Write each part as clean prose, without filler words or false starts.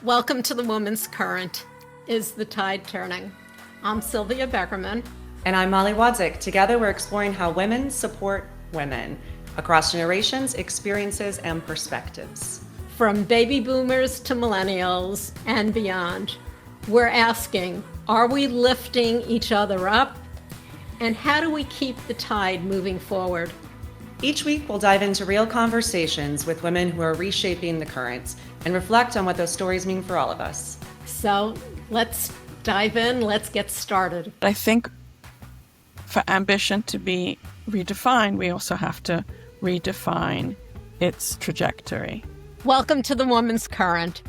Welcome to the Woman's Current. Is the tide turning? I'm Sylvia Beckerman. And I'm Molly Wadzeck. Together we're exploring how women support women across generations, experiences, and perspectives. From baby boomers to millennials and beyond, we're asking, are we lifting each other up? And how do we keep the tide moving forward? Each week we'll dive into real conversations with women who are reshaping the currents and reflect on what those stories mean for all of us. So let's dive in, let's get started. I think for ambition to be redefined, we also have to redefine its trajectory. Welcome to the Woman's Current.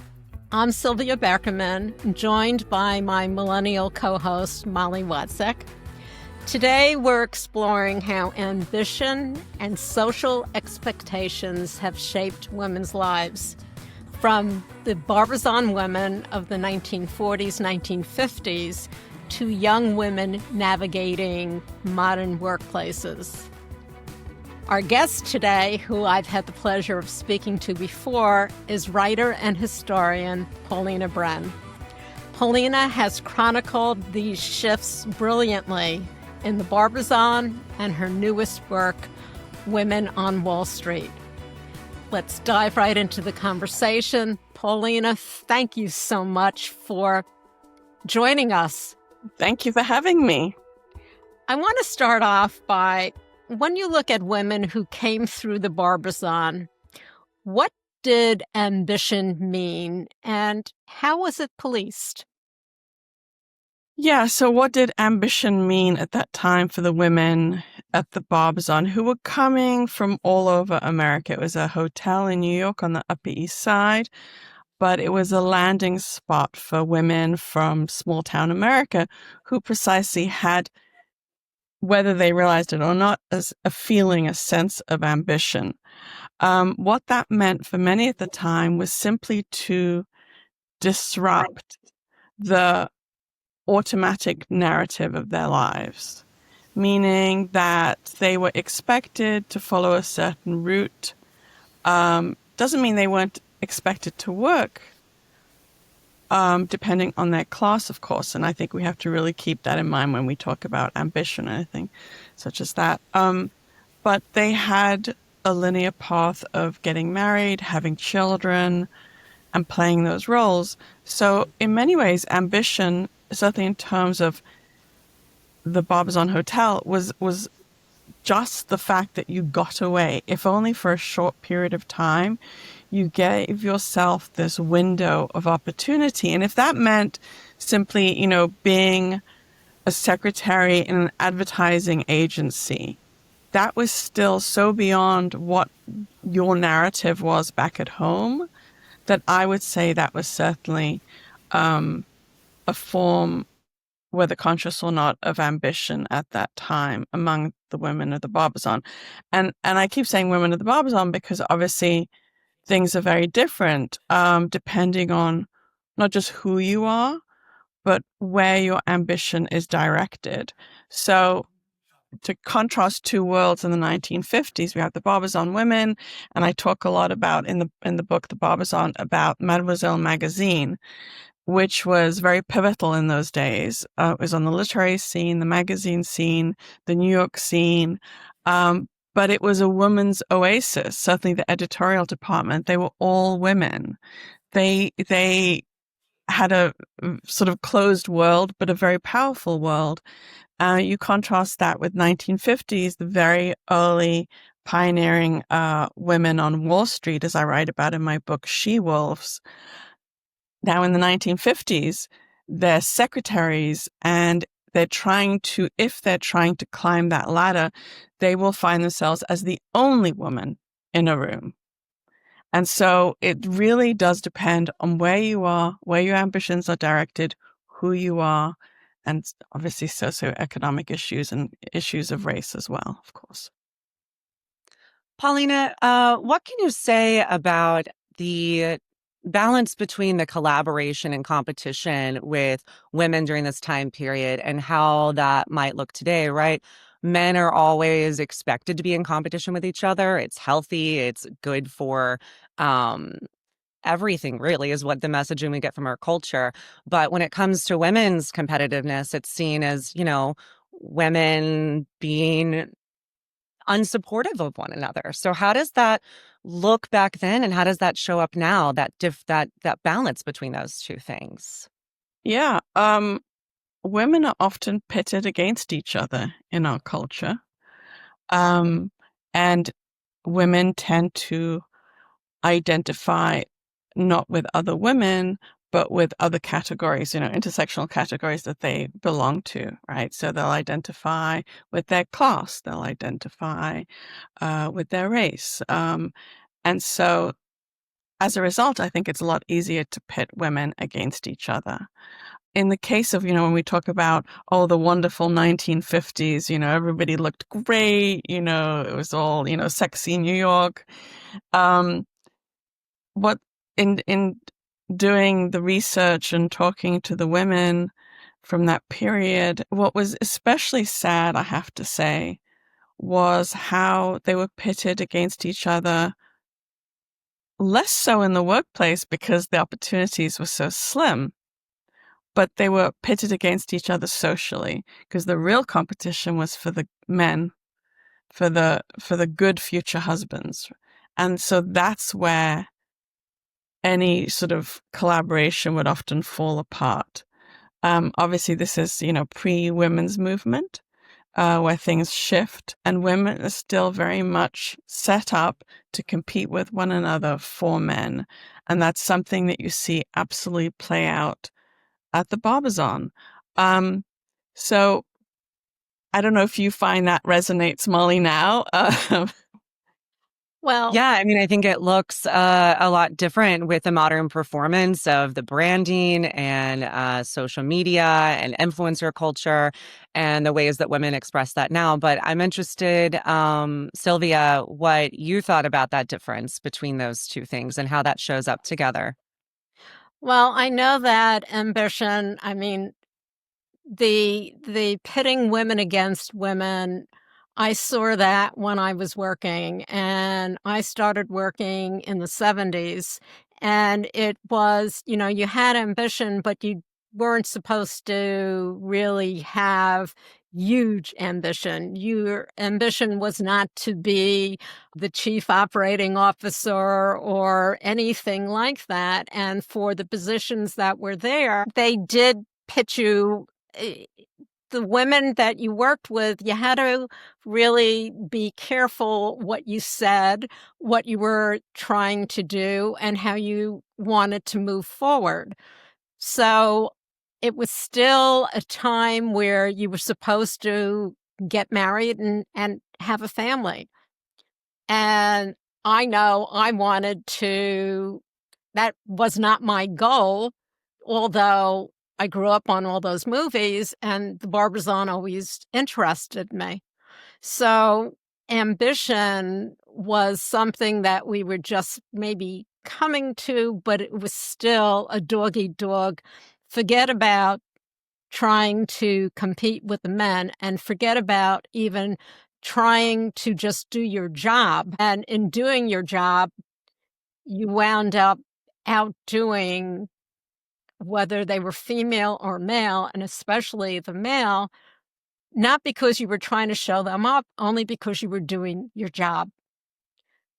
I'm Sylvia Beckerman, joined by my millennial co-host, Molly Wadzeck. Today, we're exploring how ambition and social expectations have shaped women's lives. From the Barbizon women of the 1940s, 1950s, to young women navigating modern workplaces. Our guest today, who I've had the pleasure of speaking to before, is writer and historian Paulina Bren. Paulina has chronicled these shifts brilliantly in the Barbizon and her newest work, Women on Wall Street. Let's dive right into the conversation. Paulina, thank you so much for joining us. Thank you for having me. I want to start off by, when you look at women who came through the Barbizon, what did ambition mean and how was it policed? Yeah, so what did ambition mean at that time for the women at the Barbizon who were coming from all over America? It was a hotel in New York on the Upper East Side, but it was a landing spot for women from small town America who precisely had, whether they realized it or not, as a feeling, a sense of ambition. What that meant for many at the time was simply to disrupt the automatic narrative of their lives, meaning that they were expected to follow a certain route. Doesn't mean they weren't expected to work, depending on their class, of course. And I think we have to really keep that in mind when we talk about ambition or anything such as that. But they had a linear path of getting married, having children, and playing those roles. So in many ways, ambition, certainly in terms of the Barbizon Hotel, was just the fact that you got away, if only for a short period of time. You gave yourself this window of opportunity. And if that meant simply, being a secretary in an advertising agency, that was still so beyond what your narrative was back at home that I would say that was certainly a form, whether conscious or not, of ambition at that time among the women of the Barbizon. And I keep saying women of the Barbizon because obviously things are very different depending on not just who you are, but where your ambition is directed. So to contrast two worlds in the 1950s, we have the Barbizon women, and I talk a lot about in the book The Barbizon about Mademoiselle magazine, which was very pivotal in those days. It was on the literary scene, the magazine scene, the New York scene, but it was a woman's oasis. Certainly the editorial department, they were all women. They had a sort of closed world, but a very powerful world. You contrast that with 1950s, the very early pioneering women on Wall Street, as I write about in my book, She-Wolves. Now in the 1950s, they're secretaries and if they're trying to climb that ladder, they will find themselves as the only woman in a room. And so it really does depend on where you are, where your ambitions are directed, who you are, and obviously socioeconomic issues and issues of race as well, of course. Paulina, what can you say about the balance between the collaboration and competition with women during this time period and how that might look today, right? Men are always expected to be in competition with each other. It's healthy. It's good for everything really is what the messaging we get from our culture. But when it comes to women's competitiveness, it's seen as, women being unsupportive of one another. So how does that look back then, and how does that show up now, that balance between those two things? Yeah. Women are often pitted against each other in our culture. And women tend to identify not with other women, but with other categories, intersectional categories that they belong to, right? So they'll identify with their class, they'll identify with their race. And so as a result, I think it's a lot easier to pit women against each other. In the case of, when we talk about, the wonderful 1950s, everybody looked great, it was all, sexy New York. What in doing the research and talking to the women from that period, what was especially sad, I have to say, was how they were pitted against each other, less so in the workplace because the opportunities were so slim, but they were pitted against each other socially because the real competition was for the men, for the good future husbands. And so that's where any sort of collaboration would often fall apart. Obviously, this is, pre-women's movement, where things shift, and women are still very much set up to compete with one another for men. And that's something that you see absolutely play out at the Barbizon. So I don't know if you find that resonates, Molly, now. Well, Yeah, I mean, I think it looks a lot different with the modern performance of the branding and social media and influencer culture and the ways that women express that now. But I'm interested, Sylvia, what you thought about that difference between those two things and how that shows up together. well, I know that ambition, I mean, the pitting women against women, I saw that when I was working, and I started working in the 70s, and it was, you had ambition, but you weren't supposed to really have huge ambition. Your ambition was not to be the chief operating officer or anything like that. And for the positions that were there, they did pitch you. The women that you worked with, you had to really be careful what you said, what you were trying to do, and how you wanted to move forward. So it was still a time where you were supposed to get married and have a family. And I know I wanted to, that was not my goal, although I grew up on all those movies and the Barbizon always interested me. So ambition was something that we were just maybe coming to, but it was still a dog eat dog. Forget about trying to compete with the men and forget about even trying to just do your job. And in doing your job, you wound up outdoing whether they were female or male, and especially the male, not because you were trying to show them up, only because you were doing your job.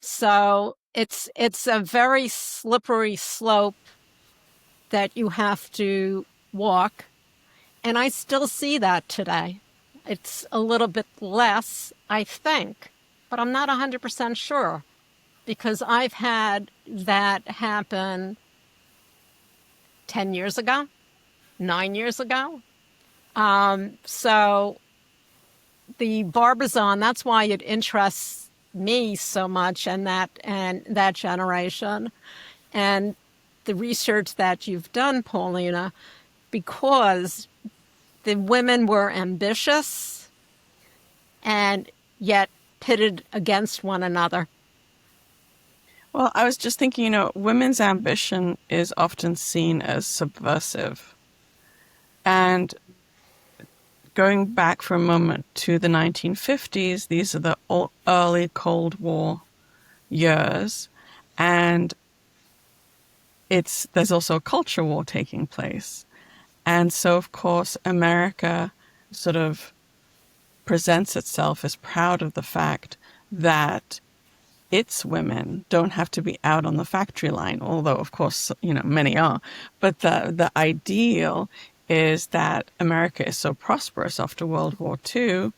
So it's a very slippery slope that you have to walk. And I still see that today. It's a little bit less, I think, but I'm not 100% sure because I've had that happen 10 years ago, 9 years ago. So the Barbizon, that's why it interests me so much and that generation and the research that you've done, Paulina, because the women were ambitious and yet pitted against one another. Well, I was just thinking, women's ambition is often seen as subversive. And going back for a moment to the 1950s, these are the early Cold War years. And there's also a culture war taking place. And so, of course, America sort of presents itself as proud of the fact that its women don't have to be out on the factory line, although, of course, many are. But the ideal is that America is so prosperous after World War II,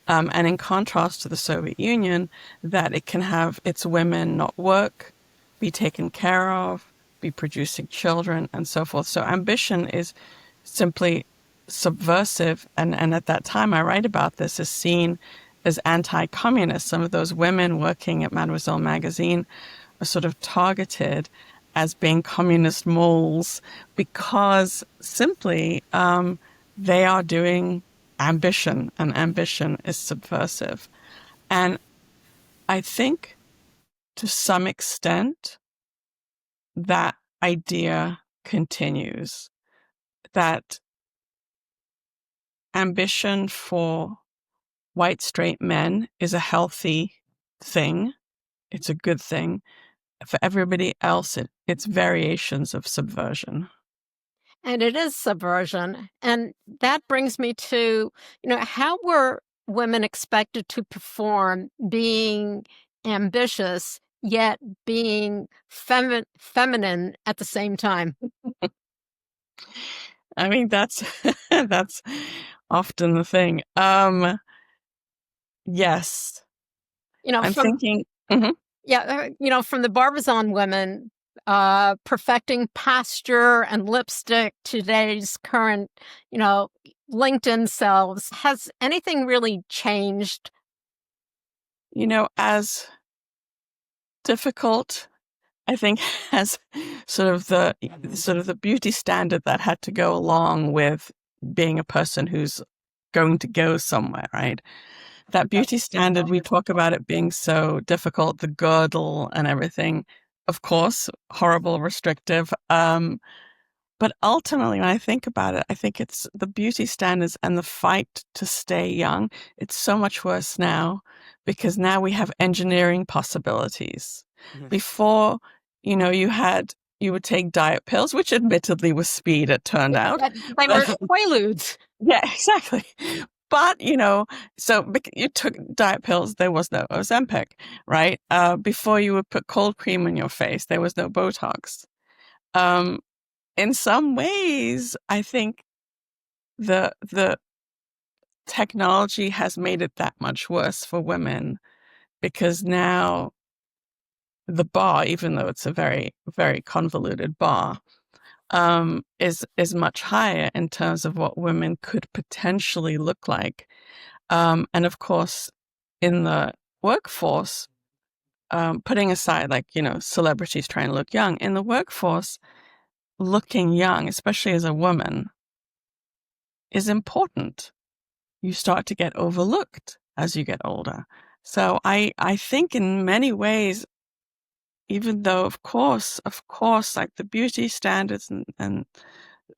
and in contrast to the Soviet Union, that it can have its women not work, be taken care of, be producing children, and so forth. So ambition is simply subversive. And at that time, I write about this, is seen as anti-communist. Some of those women working at Mademoiselle magazine are sort of targeted as being communist moles because simply they are doing ambition, and ambition is subversive. And I think to some extent that idea continues, that ambition for white straight men is a healthy thing. It's a good thing. For everybody else, it's variations of subversion. And it is subversion. And that brings me to, how were women expected to perform being ambitious, yet being feminine at the same time? I mean, that's that's often the thing. Yes. I'm thinking. Mhm. Yeah, from the Barbizon women, perfecting posture and lipstick, today's current, LinkedIn selves. Has anything really changed? As difficult, I think, as sort of the beauty standard that had to go along with being a person who's going to go somewhere, right? That beauty standard, we talk about it being so difficult, the girdle and everything, of course, horrible, restrictive. But ultimately, when I think about it, I think it's the beauty standards and the fight to stay young. It's so much worse now because now we have engineering possibilities. Mm-hmm. Before, you would take diet pills, which admittedly was speed, it turned out. They were Quaaludes. Yeah, exactly. But, so you took diet pills, there was no Ozempic, right? Before you would put cold cream on your face, there was no Botox. In some ways, I think the technology has made it that much worse for women because now the bar, even though it's a very, very convoluted bar, is much higher in terms of what women could potentially look like. And of course, in the workforce, putting aside celebrities trying to look young, in the workforce, looking young, especially as a woman, is important. You start to get overlooked as you get older. So I think in many ways, even though of course, like the beauty standards and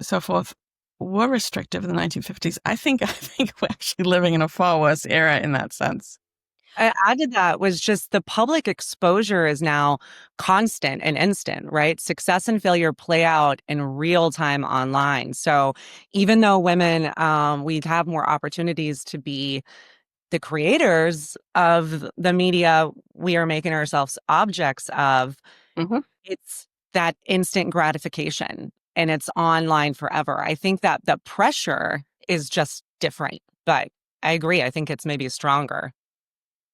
so forth were restrictive in the 1950s, I think we're actually living in a far worse era in that sense. I added that was just the public exposure is now constant and instant, right? Success and failure play out in real time online. So even though women, we have more opportunities to be the creators of the media we are making ourselves objects of, Mm-hmm. it's that instant gratification and it's online forever. I think that the pressure is just different, but I agree. I think it's maybe stronger.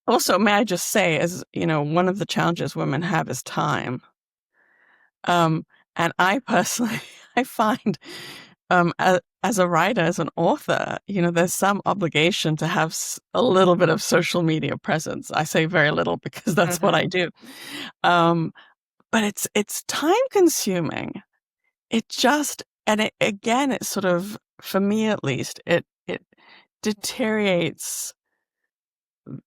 Also, may I just say, as one of the challenges women have is time. And I personally, I find, as a writer, as an author, there's some obligation to have a little bit of social media presence. I say very little because that's what I do. But it's time consuming. It sort of, for me at least, it deteriorates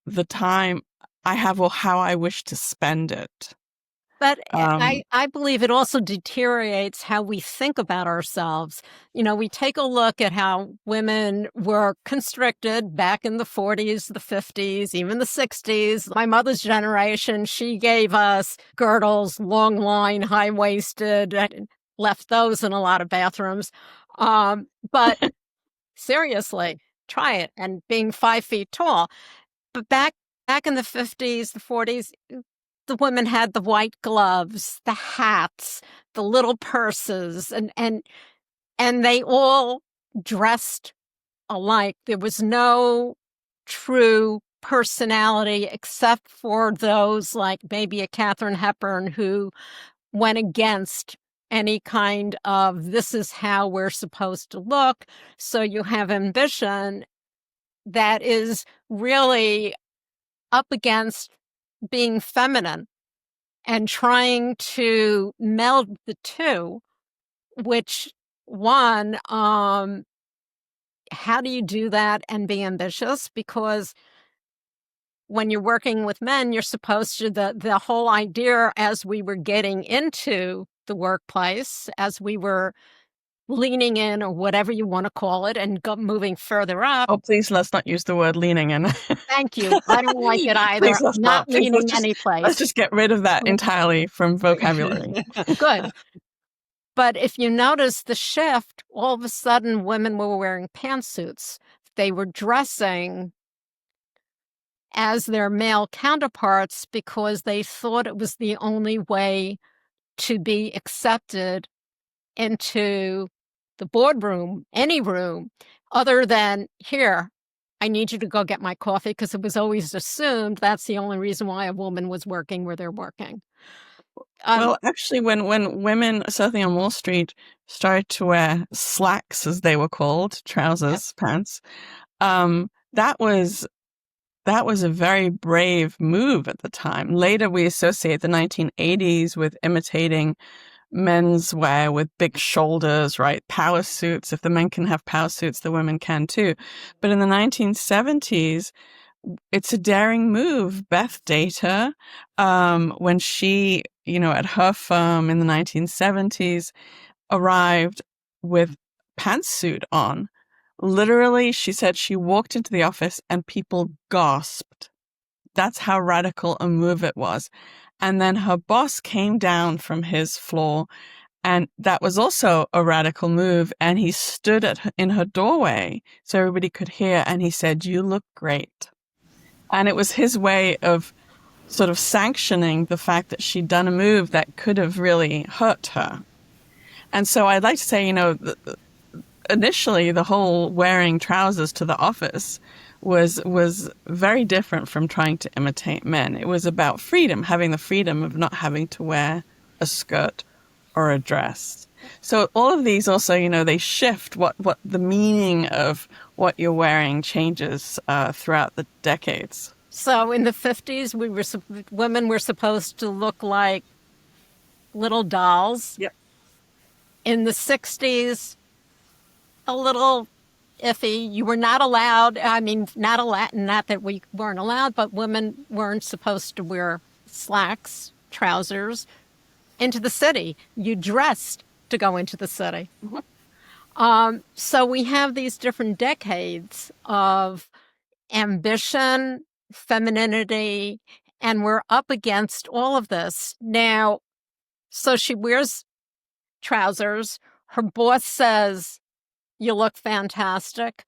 the time I have or how I wish to spend it. But I believe it also deteriorates how we think about ourselves. We take a look at how women were constricted back in the 40s, the 50s, even the 60s. My mother's generation, she gave us girdles, long line, high-waisted, left those in a lot of bathrooms. But seriously, try it. And being 5 feet tall. But back in the 50s, the 40s, the women had the white gloves, the hats, the little purses, and they all dressed alike. There was no true personality except for those like maybe a Katharine Hepburn who went against any kind of this is how we're supposed to look. So you have ambition that is really up against being feminine and trying to meld the two, which one, how do you do that and be ambitious? Because when you're working with men, you're supposed to, the whole idea as we were getting into the workplace, as we were leaning in or whatever you want to call it and moving further up. Oh, please, let's not use the word leaning in. Thank you. I don't like it either. Please, let's not please, leaning any place. Let's just get rid of that entirely from vocabulary. Good. But if you notice the shift, all of a sudden women were wearing pantsuits. They were dressing as their male counterparts because they thought it was the only way to be accepted into the boardroom, any room, other than, here, I need you to go get my coffee, because it was always assumed that's the only reason why a woman was working where they're working. Well, actually, when women, certainly on Wall Street, started to wear slacks, as they were called, trousers, pants, that was a very brave move at the time. Later, we associate the 1980s with imitating menswear with big shoulders, right? Power suits. If the men can have power suits, the women can too. But in the 1970s, it's a daring move. Beth Data, when she, at her firm in the 1970s, arrived with pantsuit on. Literally, she said she walked into the office and people gasped. That's how radical a move it was. And then her boss came down from his floor, and that was also a radical move. And he stood in her doorway so everybody could hear. And he said, "You look great." And it was his way of sort of sanctioning the fact that she'd done a move that could have really hurt her. And so I'd like to say, initially the whole wearing trousers to the office was very different from trying to imitate men. It was about freedom, having the freedom of not having to wear a skirt or a dress. So all of these also, they shift what the meaning of what you're wearing changes throughout the decades. So in the 50s, women were supposed to look like little dolls. Yep. In the 60s, a little iffy. You were not allowed, not that we weren't allowed, but women weren't supposed to wear slacks, trousers, into the city. You dressed to go into the city. Mm-hmm. So we have these different decades of ambition, femininity, and we're up against all of this. Now, so she wears trousers. Her boss says, "You look fantastic."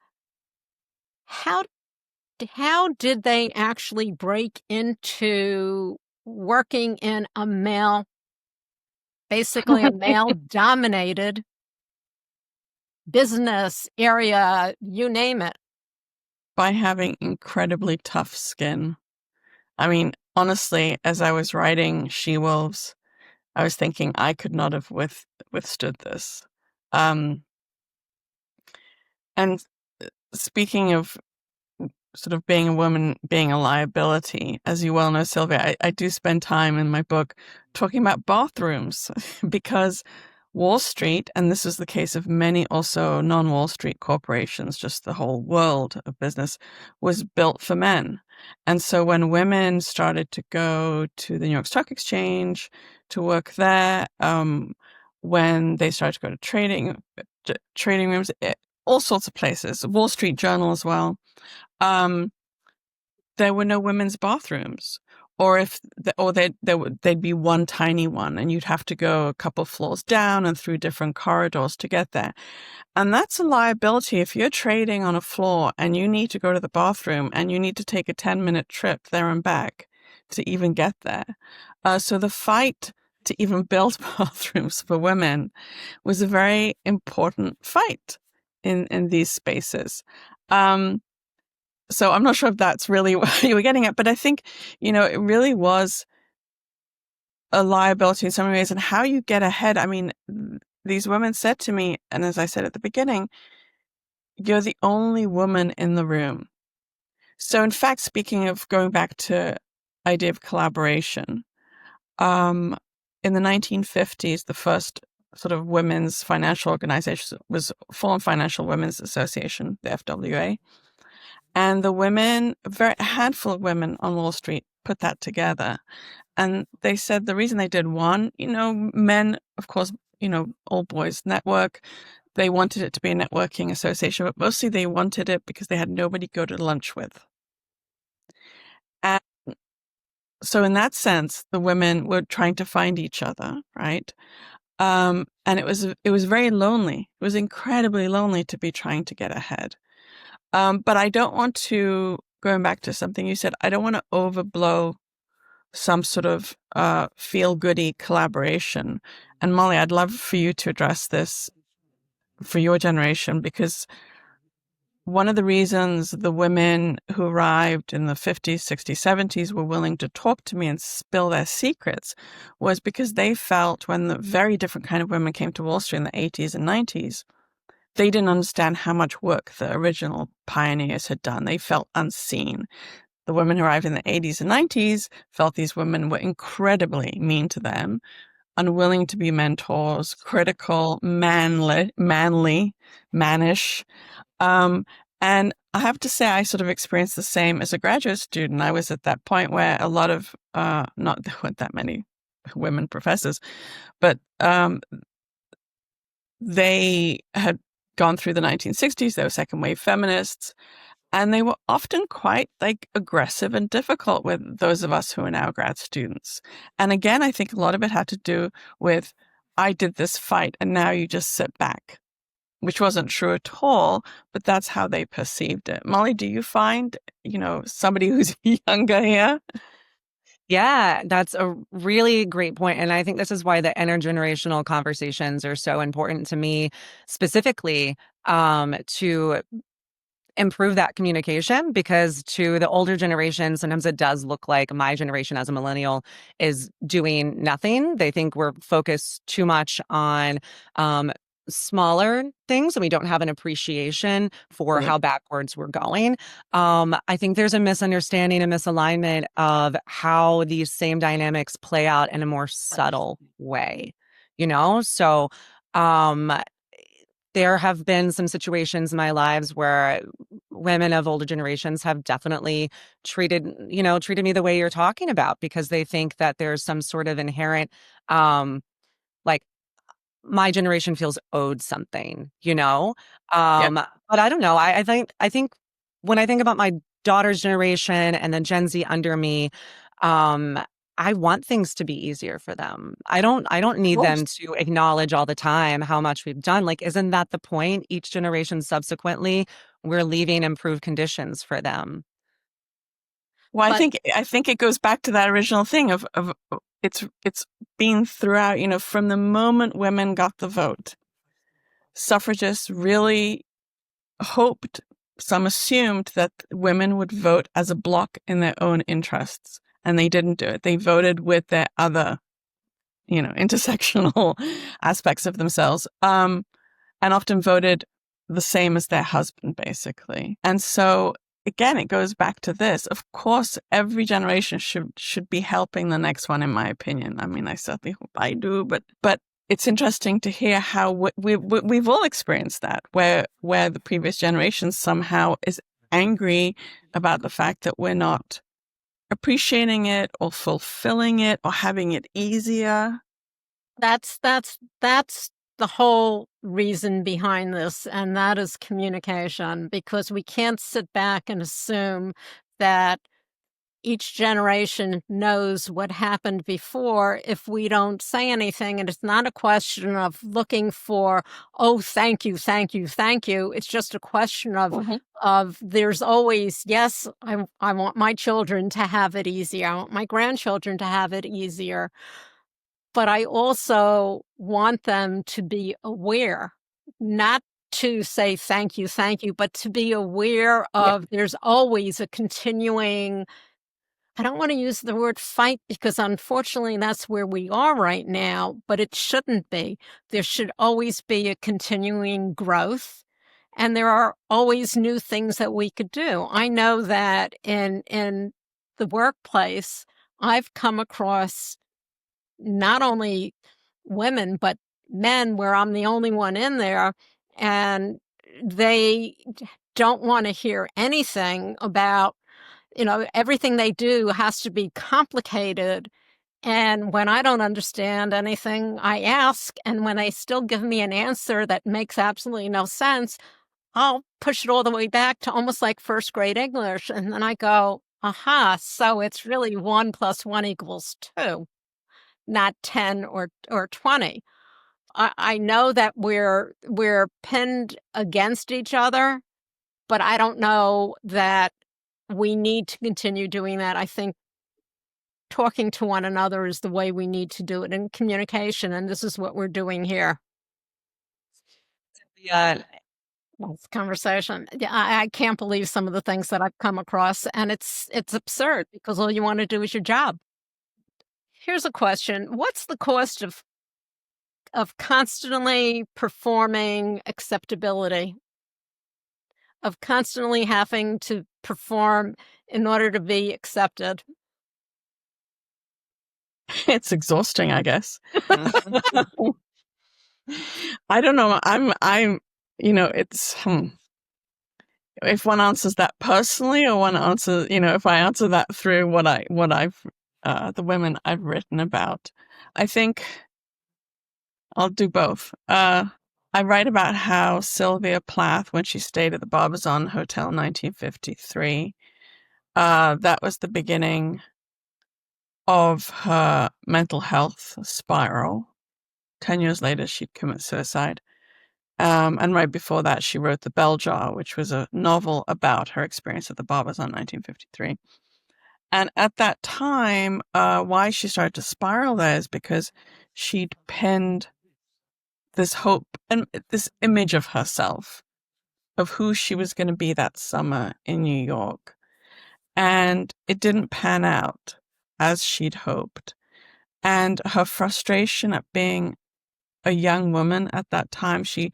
How did they actually break into working in basically a male-dominated business area, you name it? By having incredibly tough skin. I mean, honestly, as I was writing She-Wolves, I was thinking I could not have withstood this. And speaking of sort of being a woman, being a liability, as you well know, Sylvia, I do spend time in my book talking about bathrooms because Wall Street, and this is the case of many also non-Wall Street corporations, just the whole world of business, was built for men. And so when women started to go to the New York Stock Exchange to work there, when they started to go to trading rooms, all sorts of places, Wall Street Journal as well, there were no women's bathrooms. Or they'd be one tiny one, and you'd have to go a couple floors down and through different corridors to get there. And that's a liability if you're trading on a floor and you need to go to the bathroom and you need to take a 10-minute trip there and back to even get there. So the fight to even build bathrooms for women was a very important fight in these spaces. So I'm not sure if that's really what you were getting at, but I think, it really was a liability in some ways, and how you get ahead. I mean, these women said to me, and as I said at the beginning, you're the only woman in the room. So in fact, speaking of going back to idea of collaboration, in the 1950s, the first sort of women's financial organization was Foreign Financial Women's Association, the FWA. And the women, a handful of women on Wall Street put that together. And they said the reason they did one, men, of course, all boys network. They wanted it to be a networking association, but mostly they wanted it because they had nobody to go to lunch with. And so in that sense, the women were trying to find each other, right? And it was very lonely. It was incredibly lonely to be trying to get ahead. But I don't want to, going back to something you said, I don't want to overblow some sort of feel-goody collaboration. And Molly, I'd love for you to address this for your generation, because one of the reasons the women who arrived in the 50s, 60s, 70s were willing to talk to me and spill their secrets was because they felt when the very different kind of women came to Wall Street in the 80s and 90s, they didn't understand how much work the original pioneers had done. They felt unseen. The women who arrived in the 80s and 90s felt these women were incredibly mean to them, unwilling to be mentors, critical, mannish. And I have to say, I sort of experienced the same as a graduate student. I was at that point where a lot of, not there weren't that many women professors, but they had gone through the 1960s. They were second wave feminists, and they were often quite aggressive and difficult with those of us who are now grad students. And again, I think a lot of it had to do with, I did this fight and now you just sit back, which wasn't true at all, but that's how they perceived it. Molly, do you find, somebody who's younger here? Yeah, that's a really great point. And I think this is why the intergenerational conversations are so important to me, specifically to improve that communication, because to the older generation, sometimes it does look like my generation as a millennial is doing nothing. They think we're focused too much on smaller things, and we don't have an appreciation for how backwards we're going. I think there's a misunderstanding, a misalignment of how these same dynamics play out in a more subtle way, So there have been some situations in my lives where women of older generations have definitely treated me the way you're talking about, because they think that there's some sort of inherent, my generation feels owed something, But I don't know. I think when I think about my daughter's generation and then Gen Z under me, I want things to be easier for them. I don't need them to acknowledge all the time how much we've done. Isn't that the point? Each generation subsequently, we're leaving improved conditions for them. Well, I think it goes back to that original thing of it's been throughout, from the moment women got the vote, suffragists really hoped, some assumed, that women would vote as a bloc in their own interests, and they didn't do it. They voted with their other, intersectional aspects of themselves, and often voted the same as their husband, basically. And so again, it goes back to this. Of course, every generation should be helping the next one, in my opinion. I mean, I certainly hope I do, but it's interesting to hear how we've all experienced that, where the previous generation somehow is angry about the fact that we're not appreciating it or fulfilling it or having it easier. That's the whole reason behind this, and that is communication, because we can't sit back and assume that each generation knows what happened before if we don't say anything. And it's not a question of looking for, oh, thank you, thank you, thank you. It's just a question of there's always, yes, I want my children to have it easier. I want my grandchildren to have it easier. But I also want them to be aware, not to say thank you, but to be aware of there's always a continuing, I don't want to use the word fight because unfortunately that's where we are right now, but it shouldn't be. There should always be a continuing growth, and there are always new things that we could do. I know that in the workplace, I've come across not only women, but men where I'm the only one in there, and they don't want to hear anything about, everything they do has to be complicated. And when I don't understand anything, I ask. And when they still give me an answer that makes absolutely no sense, I'll push it all the way back to almost like first grade English. And then I go, aha, so it's really 1 + 1 = 2, not 10 or 20. I know that we're pinned against each other, but I don't know that we need to continue doing that. I think talking to one another is the way we need to do it in communication, and this is what we're doing here. Yeah. This conversation. Yeah, I can't believe some of the things that I've come across, and it's absurd because all you want to do is your job. Here's a question. What's the cost of constantly performing acceptability? Of constantly having to perform in order to be accepted? It's exhausting, I guess. I don't know. I'm, it's, if one answers that personally or one answers, if I answer that through what I've, the women I've written about, I think I'll do both. I write about how Sylvia Plath, when she stayed at the Barbizon Hotel in 1953, that was the beginning of her mental health spiral. 10 years later, she'd commit suicide. And right before that, she wrote The Bell Jar, which was a novel about her experience at the Barbizon in 1953. And at that time, why she started to spiral there is because she'd pinned this hope and this image of herself, of who she was going to be that summer in New York. And it didn't pan out as she'd hoped. And her frustration at being a young woman at that time, she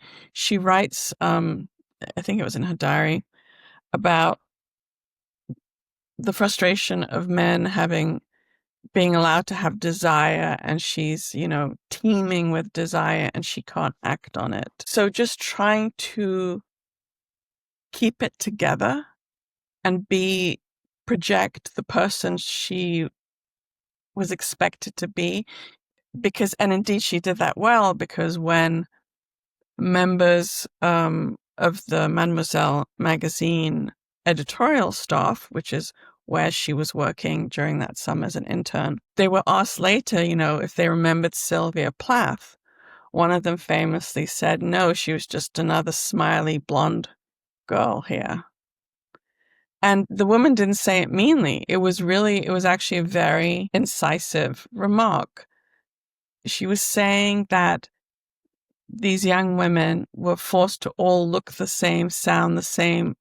writes, I think it was in her diary, about the frustration of men being allowed to have desire, and she's, teeming with desire and she can't act on it. So just trying to keep it together and project the person she was expected to be, and indeed she did that well, because when members of the Mademoiselle magazine editorial staff, which is where she was working during that summer as an intern, they were asked later, if they remembered Sylvia Plath. One of them famously said, no, she was just another smiley blonde girl here. And the woman didn't say it meanly. It was actually a very incisive remark. She was saying that these young women were forced to all look the same, sound the same,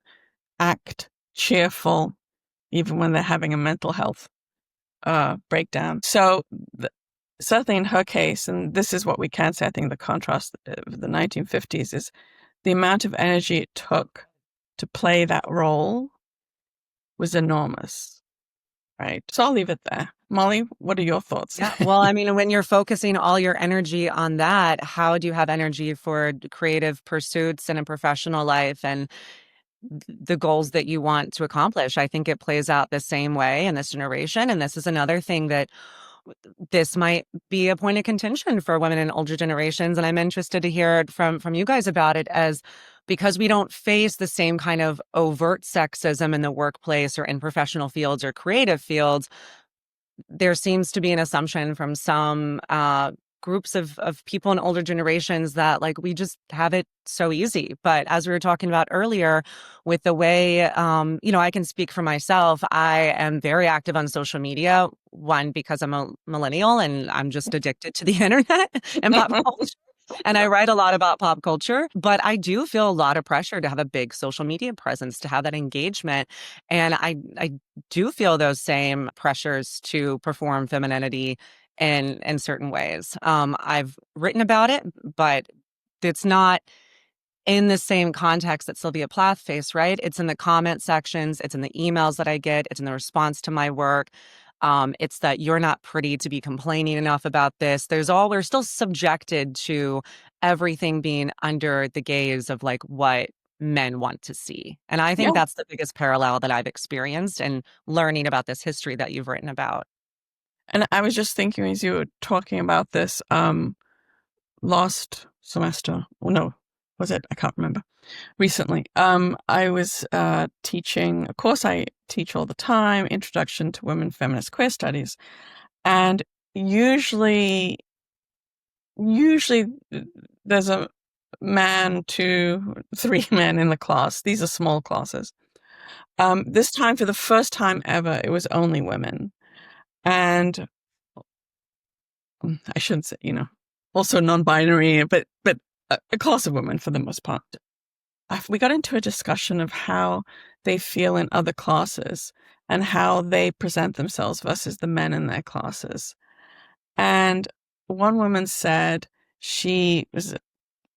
act cheerful, even when they're having a mental health breakdown. So certainly in her case, and this is what we can say, I think the contrast of the 1950s is the amount of energy it took to play that role was enormous, right? So I'll leave it there. Molly, what are your thoughts? Yeah. Well, I mean, when you're focusing all your energy on that, how do you have energy for creative pursuits and a professional life and the goals that you want to accomplish? I think it plays out the same way in this generation. And this is another thing that this might be a point of contention for women in older generations. And I'm interested to hear from you guys about it, as because we don't face the same kind of overt sexism in the workplace or in professional fields or creative fields. There seems to be an assumption from some groups of people in older generations that like we just have it so easy. But as we were talking about earlier, with the way, I can speak for myself. I am very active on social media. One, because I'm a millennial and I'm just addicted to the internet and pop culture. And I write a lot about pop culture, but I do feel a lot of pressure to have a big social media presence, to have that engagement. And I do feel those same pressures to perform femininity in certain ways. I've written about it, but it's not in the same context that Sylvia Plath faced, right? It's in the comment sections, it's in the emails that I get, it's in the response to my work. It's that you're not pretty to be complaining enough about this. We're still subjected to everything being under the gaze of like what men want to see. And I think Yeah. that's the biggest parallel that I've experienced in learning about this history that you've written about. And I was just thinking as you were talking about this, last semester, or no, was it? I can't remember. Recently, I was teaching a course I teach all the time, Introduction to Women Feminist Queer Studies. And usually there's a man, 2, 3 men in the class. These are small classes. This time, for the first time ever, it was only women. And I shouldn't say, also non-binary, but a class of women for the most part. We got into a discussion of how they feel in other classes and how they present themselves versus the men in their classes. And one woman said she is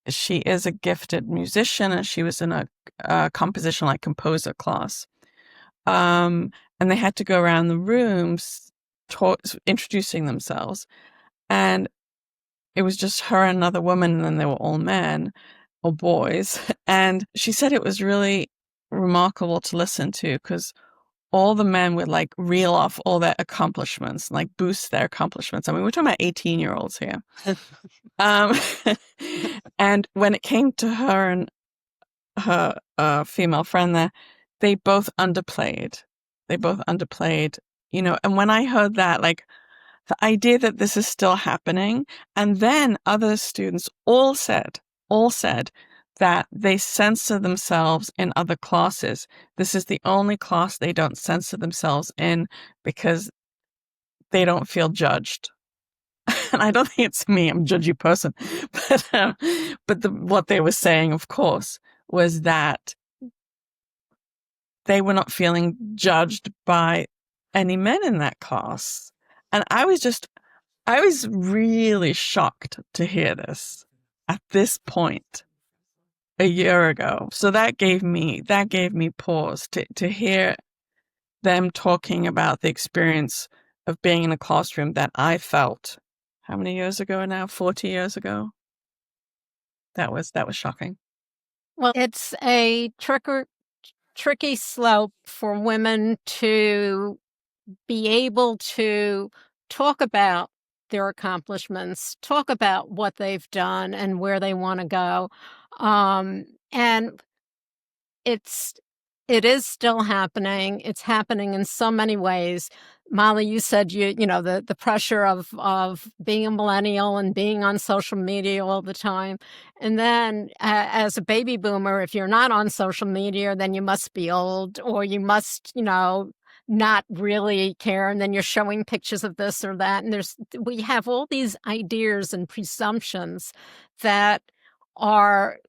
a gifted musician and she was in a composition like composer class. And they had to go around the rooms introducing themselves. And it was just her and another woman, and then they were all men or boys. And she said it was really remarkable to listen to because all the men would like reel off all their accomplishments, like boost their accomplishments. I mean, we're talking about 18-year-olds here. And when it came to her and her female friend there, they both underplayed. And when I heard that, like, the idea that this is still happening, and then other students all said that they censor themselves in other classes. This is the only class they don't censor themselves in because they don't feel judged. And I don't think it's me, I'm a judgy person, but what they were saying, of course, was that they were not feeling judged by any men in that class. And I was really shocked to hear this at this point a year ago. So that gave me pause to hear them talking about the experience of being in a classroom that I felt how many years ago now? 40 years ago. That was shocking. Well, it's a tricky slope for women to be able to talk about their accomplishments, talk about what they've done and where they want to go. And it is still happening. It's happening in so many ways. Molly, you said the pressure of being a millennial and being on social media all the time. And then as a baby boomer, if you're not on social media, then you must be old, or you must, not really care. And then you're showing pictures of this or that. And we have all these ideas and presumptions that are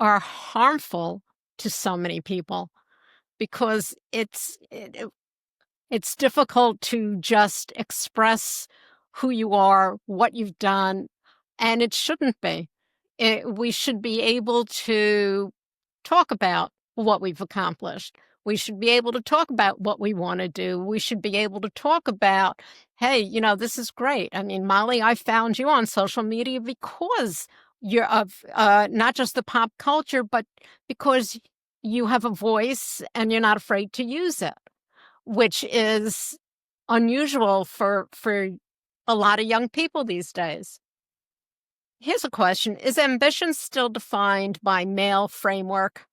harmful to so many people, because it's difficult to just express who you are, what you've done, and it shouldn't be. We should be able to talk about what we've accomplished. We should be able to talk about what we want to do. We should be able to talk about, hey, this is great. I mean, Molly, I found you on social media because you're of not just the pop culture, but because you have a voice and you're not afraid to use it, which is unusual for a lot of young people these days. Here's a question. Is ambition still defined by male framework?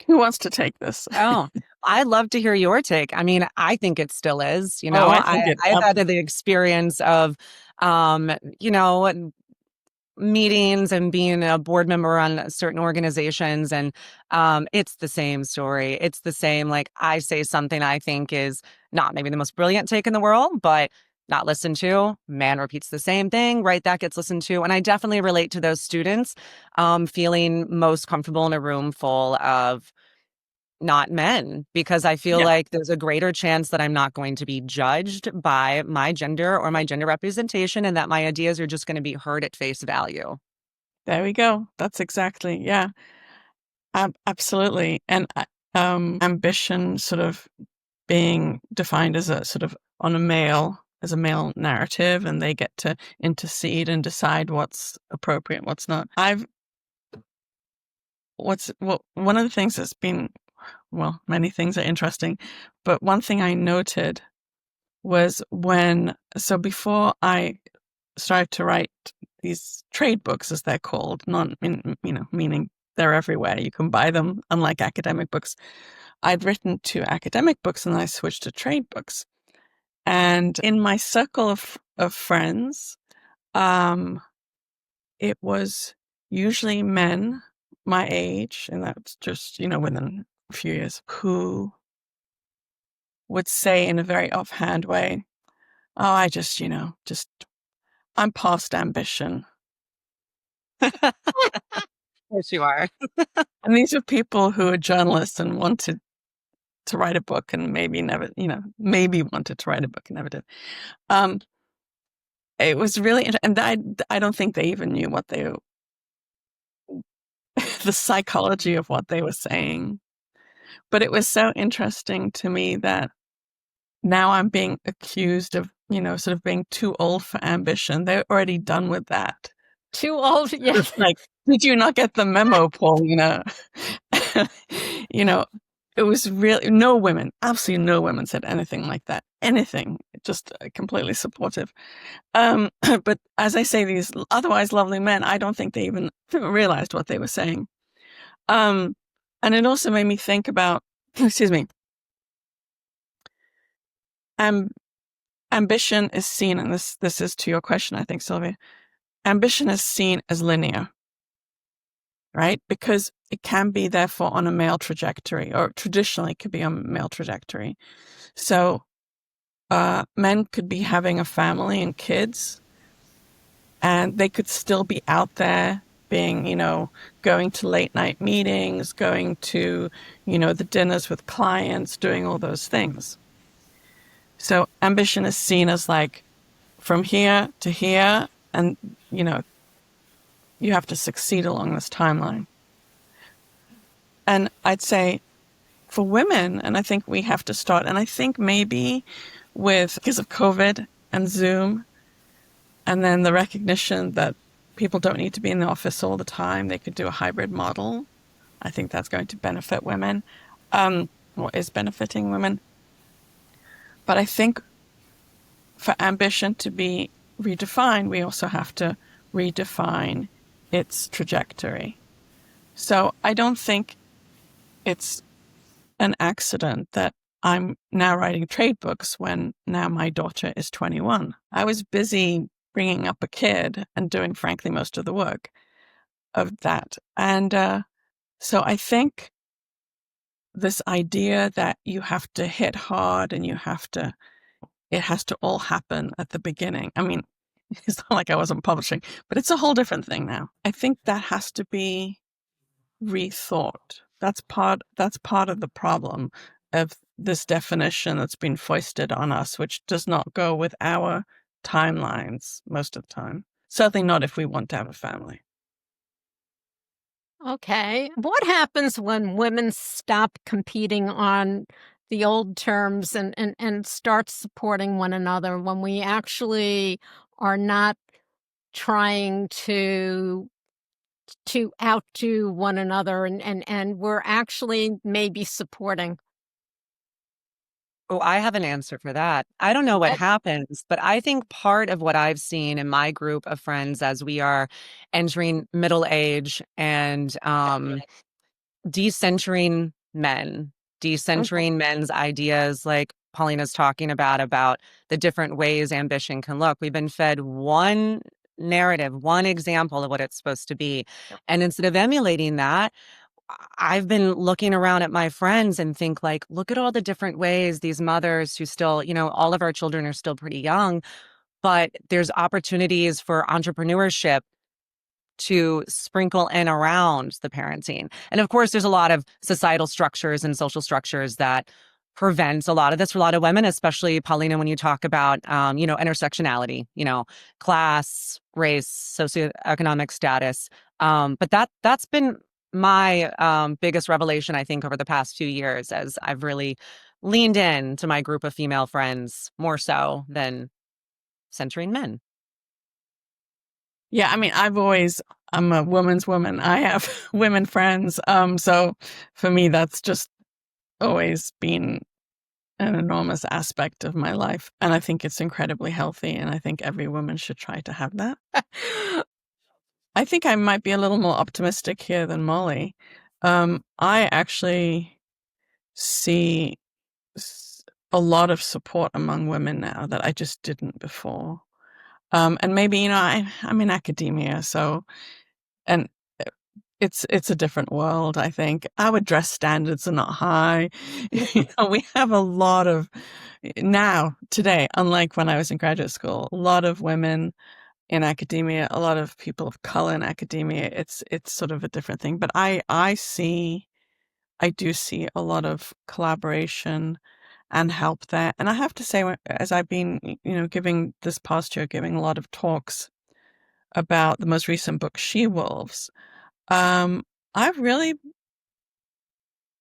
Who wants to take this? Oh, I'd love to hear your take. I mean, I think it still is, Oh, I think I've had the experience of, you know, meetings and being a board member on certain organizations, and it's the same story. It's the same, like, I say something I think is not maybe the most brilliant take in the world, but not listened to. Man repeats the same thing, right? That gets listened to. And I definitely relate to those students feeling most comfortable in a room full of not men, because I feel Yeah. like there's a greater chance that I'm not going to be judged by my gender or my gender representation, and that my ideas are just going to be heard at face value. There we go. That's exactly, yeah. Absolutely. And ambition sort of being defined as a sort of as a male narrative, and they get to intercede and decide what's appropriate, what's not. One of the things that's been, well, many things are interesting, but one thing I noted was before I started to write these trade books, as they're called, meaning they're everywhere. You can buy them, unlike academic books. I'd written 2 academic books and I switched to trade books. And in my circle of friends, it was usually men my age, and that's just, within a few years, who would say in a very offhand way, oh, I just, I'm past ambition. Yes, you are. And these are people who are journalists and wanted to write a book and maybe wanted to write a book and never did. It was really, and I don't think they even knew the psychology of what they were saying. But it was so interesting to me that now I'm being accused of, sort of being too old for ambition. They're already done with that. Too old? Yeah. It's like, did you not get the memo, Paul? It was really absolutely no women said anything like that. Anything, just completely supportive. But as I say, these otherwise lovely men, I don't think they even realized what they were saying. And it also made me think about, excuse me, ambition is seen, and this is to your question, I think, Sylvia. Ambition is seen as linear, right? Because it can be, therefore, on a male trajectory, or traditionally could be on a male trajectory. So men could be having a family and kids, and they could still be out there being, going to late night meetings, going to, the dinners with clients, doing all those things. So ambition is seen as like from here to here, and, you have to succeed along this timeline. And I'd say for women, and I think we have to start, and I think maybe because of COVID and Zoom, and then the recognition that people don't need to be in the office all the time, they could do a hybrid model. I think that's going to benefit women, or is benefiting women. But I think for ambition to be redefined, we also have to redefine its trajectory. So I don't think it's an accident that I'm now writing trade books when now my daughter is 21. I was busy bringing up a kid and doing, frankly, most of the work of that. And so I think this idea that you have to hit hard and it has to all happen at the beginning. I mean, it's not like I wasn't publishing, but it's a whole different thing now. I think that has to be rethought. That's part of the problem of this definition that's been foisted on us, which does not go with our timelines most of the time. Certainly not if we want to have a family. Okay. What happens when women stop competing on the old terms and start supporting one another, when we actually are not trying to outdo one another and we're actually maybe supporting? Oh, I have an answer for that. I don't know what Okay. happens, but I think part of what I've seen in my group of friends as we are entering middle age and decentering men, Okay. decentering men's ideas, like Paulina's talking about the different ways ambition can look. We've been fed one narrative, one example of what it's supposed to be. And instead of emulating that, I've been looking around at my friends and think like, look at all the different ways these mothers who still, all of our children are still pretty young, but there's opportunities for entrepreneurship to sprinkle in around the parenting. And of course, there's a lot of societal structures and social structures that prevent a lot of this for a lot of women, especially Paulina, when you talk about, intersectionality, class, race, socioeconomic status. But that's been my biggest revelation, I think, over the past few years as I've really leaned in to my group of female friends more so than centering men. Yeah, I mean, I'm a woman's woman. I have women friends. So for me, that's just always been an enormous aspect of my life. And I think it's incredibly healthy. And I think every woman should try to have that. I think I might be a little more optimistic here than Molly. I actually see a lot of support among women now that I just didn't before. And maybe, I'm in academia, so, and it's a different world, I think. Our dress standards are not high. We have a lot of, now, today, unlike when I was in graduate school, a lot of women in academia, a lot of people of color in academia. It's sort of a different thing. But I do see a lot of collaboration and help there. And I have to say, as I've been, giving this past year, giving a lot of talks about the most recent book, She Wolves, I've really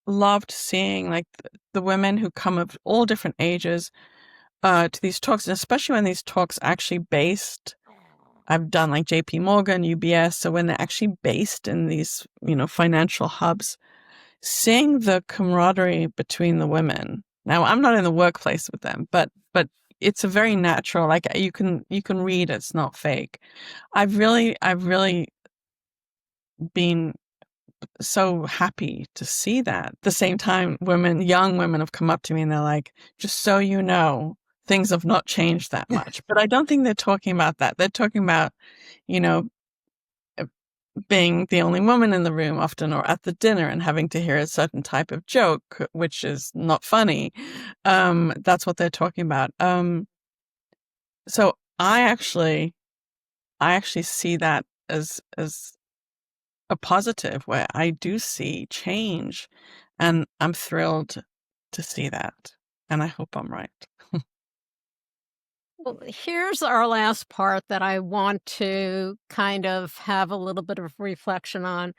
loved seeing like the women who come of all different ages to these talks, and especially when these talks actually based. I've done like JP Morgan, UBS, so when they're actually based in these, financial hubs, seeing the camaraderie between the women. Now, I'm not in the workplace with them, but it's a very natural, like you can read it's not fake. I've really been so happy to see that. At the same time, young women have come up to me and they're like, just so you know, things have not changed that much. But I don't think they're talking about that. They're talking about, you know, being the only woman in the room often, or at the dinner and having to hear a certain type of joke, which is not funny. That's what they're talking about. So I actually see that as a positive, where I do see change, and I'm thrilled to see that. And I hope I'm right. Well, here's our last part that I want to kind of have a little bit of reflection on.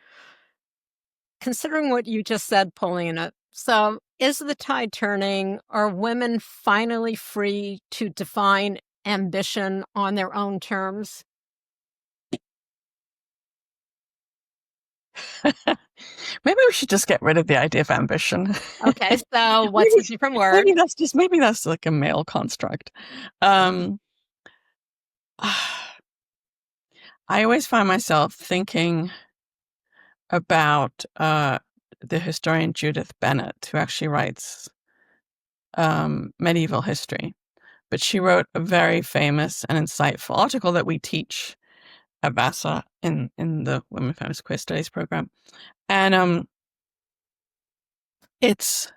Considering what you just said, Paulina, so is the tide turning? Are women finally free to define ambition on their own terms? Maybe we should just get rid of the idea of ambition. Okay, so what's a maybe, different word? maybe that's like a male construct. I always find myself thinking about the historian Judith Bennett, who actually writes medieval history. But she wrote a very famous and insightful article that we teach at Vassar in the Women Feminist Queer Studies program. And it's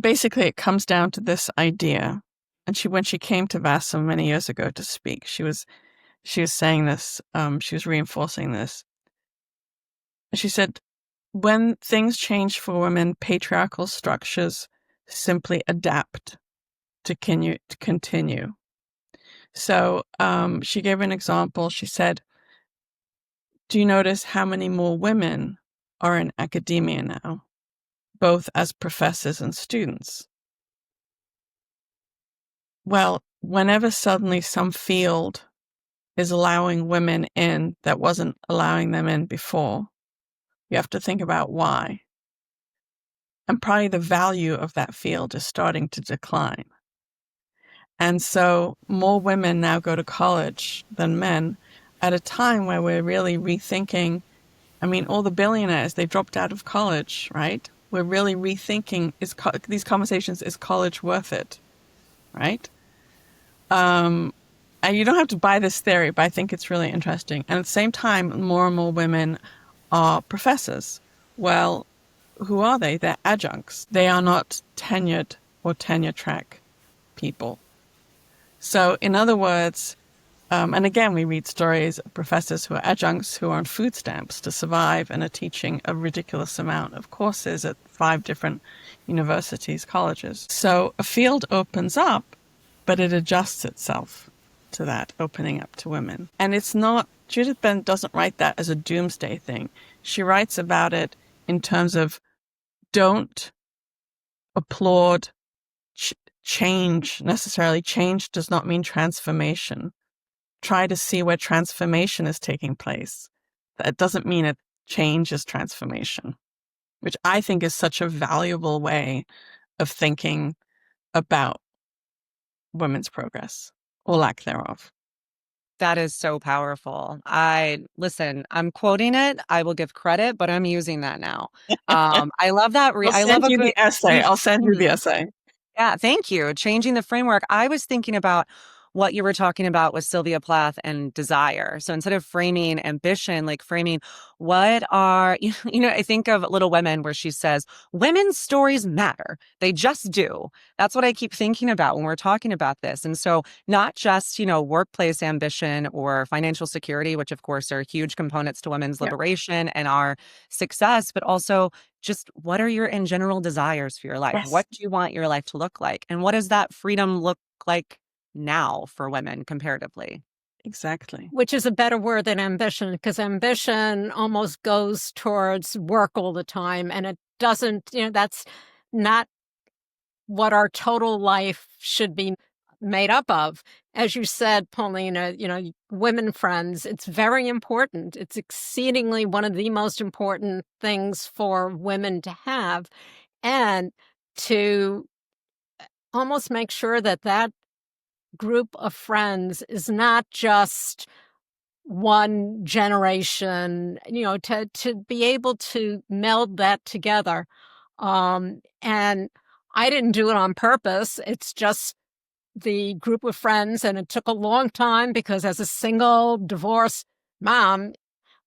basically, it comes down to this idea. And when she came to Vassar many years ago to speak, she was saying this, she was reinforcing this. She said, when things change for women, patriarchal structures simply adapt to continue. So she gave an example. She said, do you notice how many more women are in academia now, both as professors and students? Well, whenever suddenly some field is allowing women in that wasn't allowing them in before, you have to think about why. And probably the value of that field is starting to decline. And so more women now go to college than men at a time where we're really rethinking. I mean, all the billionaires, they dropped out of college, right? We're really rethinking these conversations, is college worth it, right? And you don't have to buy this theory, but I think it's really interesting. And at the same time, more and more women are professors. Well, who are they? They're adjuncts. They are not tenured or tenure track people. So in other words, and again, we read stories of professors who are adjuncts who are on food stamps to survive and are teaching a ridiculous amount of courses at 5 different universities, colleges. So a field opens up, but it adjusts itself to that opening up to women. And it's not, Judith Bent doesn't write that as a doomsday thing. She writes about it in terms of don't applaud change necessarily. Change does not mean transformation. Try to see where transformation is taking place. That doesn't mean that change is transformation, which I think is such a valuable way of thinking about women's progress or lack thereof. That is so powerful. Listen, I'm quoting it. I will give credit, but I'm using that now. I love that. I love a good. I'll send you the essay. Yeah, thank you. Changing the framework. I was thinking about what you were talking about with Sylvia Plath and desire. So instead of framing ambition, like framing what are, I think of Little Women where she says, women's stories matter. They just do. That's what I keep thinking about when we're talking about this. And so not just, workplace ambition or financial security, which of course are huge components to women's liberation and our success, but also just what are your in general desires for your life? Yes. What do you want your life to look like? And what does that freedom look like now for women comparatively? Exactly. Which is a better word than ambition, because ambition almost goes towards work all the time. And it doesn't, that's not what our total life should be made up of. As you said, Paulina, women friends, it's very important. It's exceedingly one of the most important things for women to have, and to almost make sure that that group of friends is not just one generation, to be able to meld that together. And I didn't do it on purpose. It's just the group of friends, and it took a long time because as a single divorced mom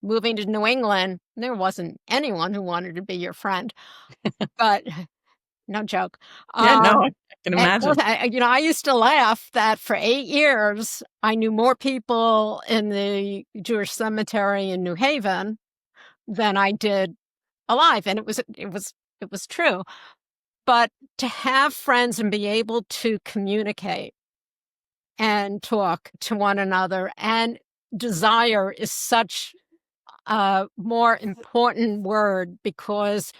moving to New England, there wasn't anyone who wanted to be your friend. But no joke. Yeah, no, I can imagine. I used to laugh that for 8 years, I knew more people in the Jewish cemetery in New Haven than I did alive. And it was true. But to have friends and be able to communicate and talk to one another, and desire is such a more important word, because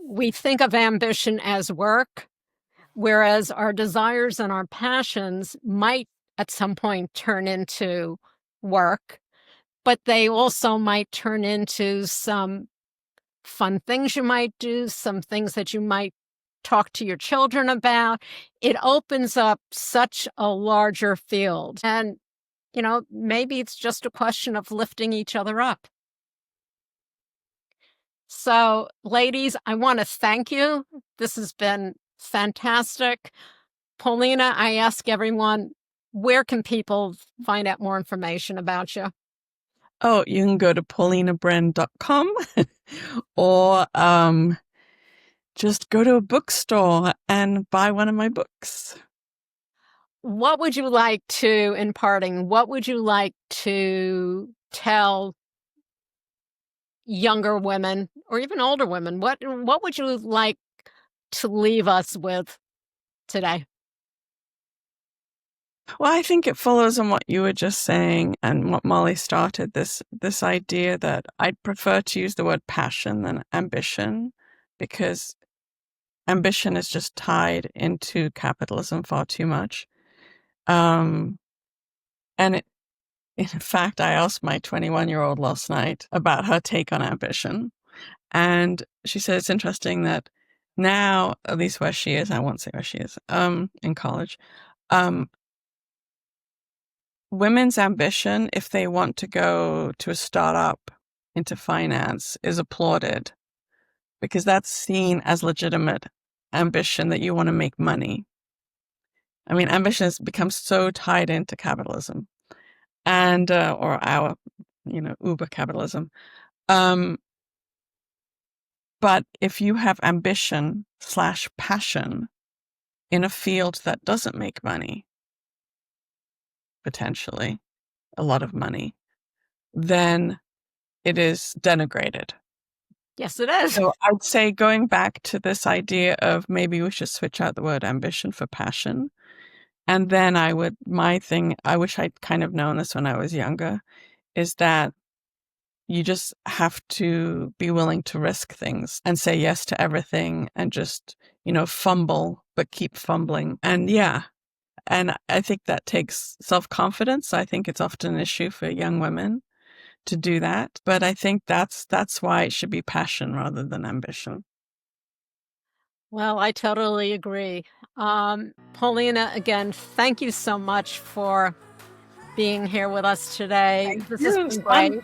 we think of ambition as work, whereas our desires and our passions might at some point turn into work, but they also might turn into some fun things you might do, some things that you might talk to your children about. It opens up such a larger field. And, maybe it's just a question of lifting each other up. So, ladies, I want to thank you. This has been fantastic. Paulina, I ask everyone, where can people find out more information about you? Oh, you can go to paulinabren.com or just go to a bookstore and buy one of my books. What would you like to, in parting, what would you like to tell younger women or even older women? What would you like to leave us with today? Well, I think it follows on what you were just saying and what Molly started, this idea that I'd prefer to use the word passion than ambition, because ambition is just tied into capitalism far too much. And in fact, I asked my 21-year-old last night about her take on ambition. And she said it's interesting that now, at least where she is, I won't say where she is, in college, women's ambition, if they want to go to a startup into finance, is applauded because that's seen as legitimate ambition, that you want to make money. I mean, ambition has become so tied into capitalism and, or our, uber capitalism. But if you have ambition / passion in a field that doesn't make money, potentially a lot of money, then it is denigrated. Yes, it is. So I'd say, going back to this idea of maybe we should switch out the word ambition for passion. And then I wish I'd kind of known this when I was younger, is that you just have to be willing to risk things and say yes to everything and just, fumble, but keep fumbling. And and I think that takes self-confidence. I think it's often an issue for young women to do that. But I think that's why it should be passion rather than ambition. Well, I totally agree. Paulina, again, thank you so much for being here with us today. This has been great.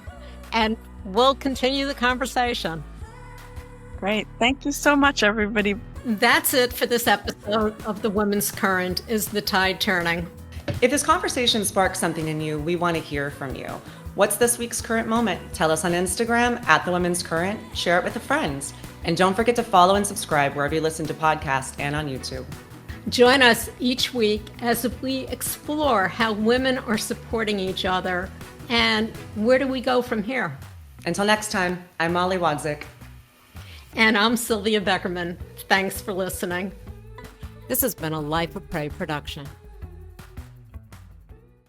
And we'll continue the conversation. Great. Thank you so much, everybody. That's it for this episode of The Women's Current, Is the Tide Turning? If this conversation sparks something in you, we want to hear from you. What's this week's current moment? Tell us on Instagram @TheWomen'sCurrent. Share it with a friend. And don't forget to follow and subscribe wherever you listen to podcasts and on YouTube. Join us each week as we explore how women are supporting each other and where do we go from here. Until next time, I'm Molly Wadzeck. And I'm Sylvia Beckerman. Thanks for listening. This has been a Life of Prey production.